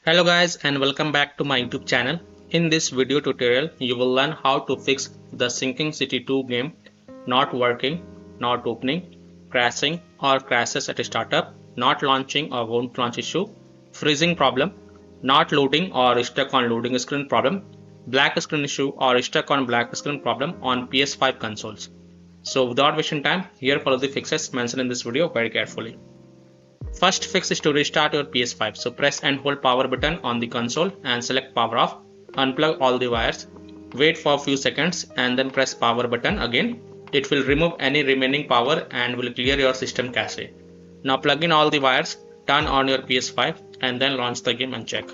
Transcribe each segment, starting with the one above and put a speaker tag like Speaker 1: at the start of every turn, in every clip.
Speaker 1: Hello guys and welcome back to my YouTube channel. In this video tutorial you will learn how to fix the Sinking City 2 game not working, not opening, crashing or crashes at a startup, not launching or won't launch issue, freezing problem, not loading or stuck on loading screen problem, black screen issue or stuck on black screen problem on PS5 consoles. So without wasting time, here follow the fixes mentioned in this video very carefully. First fix is to restart your PS5. So press and hold power button on the console and select power off. Unplug all the wires. Wait for a few seconds and then press power button again. It will remove any remaining power and will clear your system cache. Now plug in all the wires, turn on your PS5 and then launch the game and check.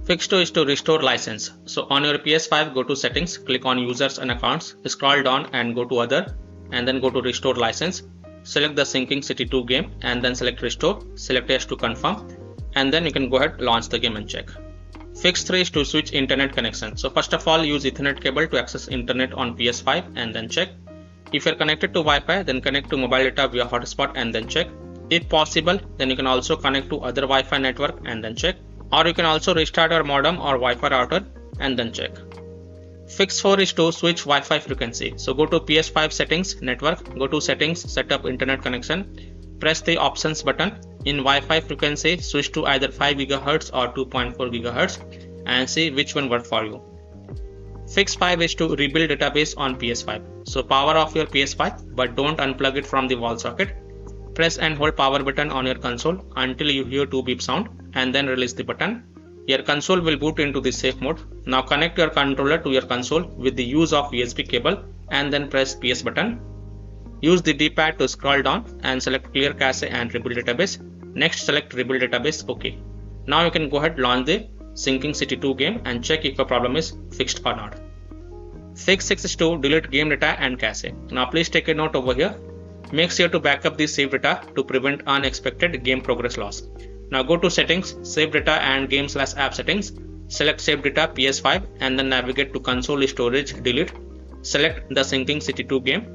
Speaker 1: Fix 2 is to restore license. So on your PS5 go to settings, click on users and accounts, scroll down and go to other and then go to restore license. Select the Sinking City 2 game and then select restore, select yes to confirm and then you can go ahead launch the game and check. Fix 3 is to switch internet connection. So first of all use Ethernet cable to access internet on PS5 and then check. If you are connected to Wi-Fi then connect to mobile data via hotspot and then check. If possible then you can also connect to other Wi-Fi network and then check, or you can also restart your modem or Wi-Fi router and then check. Fix 4 is to switch Wi-Fi frequency. So go to PS5 settings, network, go to settings, set up internet connection, press the options button. In Wi-Fi frequency, switch to either 5 GHz or 2.4 GHz and see which one works for you. Fix 5 is to rebuild database on PS5. So power off your PS5 but don't unplug it from the wall socket. Press and hold power button on your console until you hear 2 beep sound and then release the button. Your console will boot into the safe mode. Now connect your controller to your console with the use of USB cable and then press PS button. Use the D-pad to scroll down and select clear cache and rebuild database. Next select rebuild database, OK. Now you can go ahead launch the Sinking City 2 game and check if the problem is fixed or not. Fix 6 is to delete game data and cache. Now please take a note over here. Make sure to back up the saved data to prevent unexpected game progress loss. Now go to settings, save data and game/app settings, select save data PS5 and then navigate to console storage delete, select the Sinking City 2 game,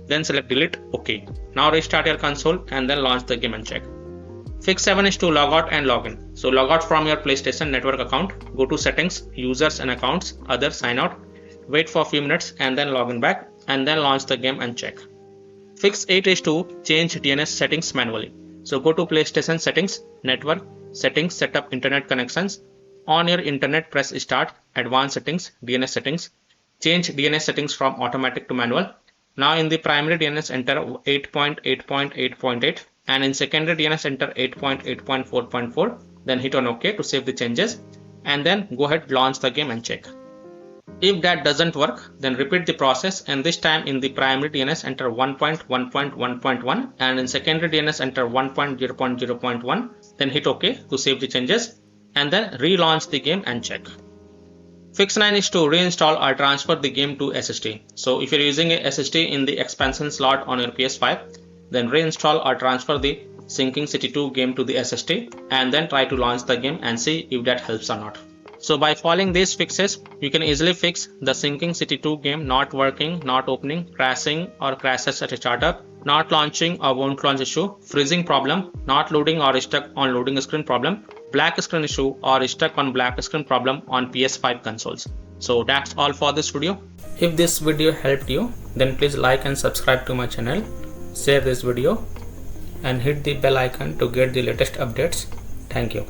Speaker 1: then select delete, OK. Now restart your console and then launch the game and check. Fix 7 is to log out and log in. So log out from your PlayStation network account, go to settings, users and accounts, other sign out, wait for a few minutes and then log in back and then launch the game and check. Fix 8 is to change DNS settings manually. So go to PlayStation settings, network, settings, set up internet connections. On your internet press start, advanced settings, DNS settings. Change DNS settings from automatic to manual. Now in the primary DNS enter 8.8.8.8 and in secondary DNS enter 8.8.4.4. Then hit on OK to save the changes and then go ahead launch the game and check. If that doesn't work, then repeat the process and this time in the primary DNS enter 1.1.1.1 and in secondary DNS enter 1.0.0.1, then hit OK to save the changes and then relaunch the game and check. Fix 9 is to reinstall or transfer the game to SSD. So if you're using a SSD in the expansion slot on your PS5, then reinstall or transfer the Sinking City 2 game to the SSD and then try to launch the game and see if that helps or not. So by following these fixes, you can easily fix the Sinking City 2 game not working, not opening, crashing or crashes at a startup, not launching or won't launch issue, freezing problem, not loading or stuck on loading screen problem, black screen issue or stuck on black screen problem on PS5 consoles. So that's all for this video. If this video helped you, then please like and subscribe to my channel, share this video and hit the bell icon to get the latest updates. Thank you.